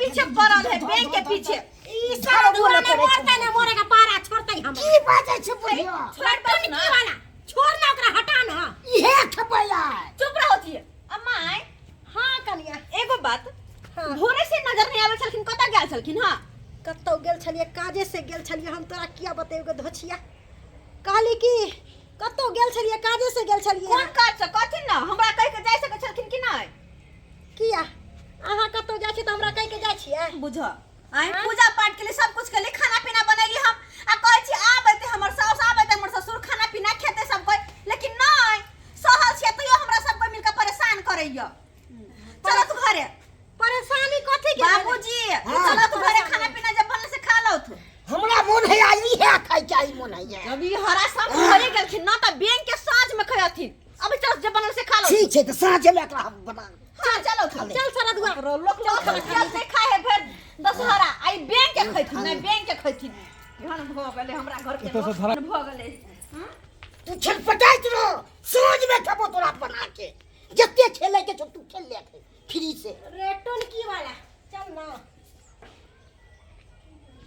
पीछे पड़ल है, बैंक के पीछे। ई सारा दुआ में मरते न मरेगा पारा छोड़ते हम की बाजे छ बुढ़िया छोड़ ना वाला छोड़ ना ओकरा हटा ना इहे खपैया चुप रहोती है अम्मा। हां कनिया एगो बात, हाँ। भोरे से नजर नहीं आवे छलखिन, कत गेल छलखिन? हां कत्तो गेल छलिए, काजे से गेल छलिए। हम तोरा किया बतेबो धोछिया कहली कि कत्तो गेल छलिए, काजे से गेल छलिए। कौन काज से कथि न हमरा कह के जाय सके छलखिन कि नहीं? किया अहाँ कत्तो जाइ छी त हमरा कह के जाइ छियै? बुझ आई पूजा पाठ के लिए सब कुछ के लिए खाना पीना बनैली हम आ कहै छी आबैते हमर सास आबैते हमर ससुर खाना पीना खेते सब कोई, लेकिन नहीं सहल छै तइयो हमरा सब कोई मिलके परेशान करैया। चलो तू घरे। परेशानी कथि के? बाबूजी चलो तू घरे, खाना पीना जब बनले से खा लो तू। हमरा मन है आई है खाई चाहिए मन है अभी हरा सब घरे गेलखिन न त बैंक के साँझ में खयथिन। अभी चल जब बनले से खा लो। ठीक है तो साँझ में एकरा हम बना। हां चलो चल सारा दुआ लोग चल से खाए है फिर दशहरा आई बैंक के खयथिन, नहीं बैंक के खयथिन। घन भ गेले हमरा घर के लोग भ गेले। तू छटपटाइत रहो, साँझ में खबो तोरा बना के। जत्ते खेले के छो तू खेल ले फ्री से। रेटन की वाला चल ना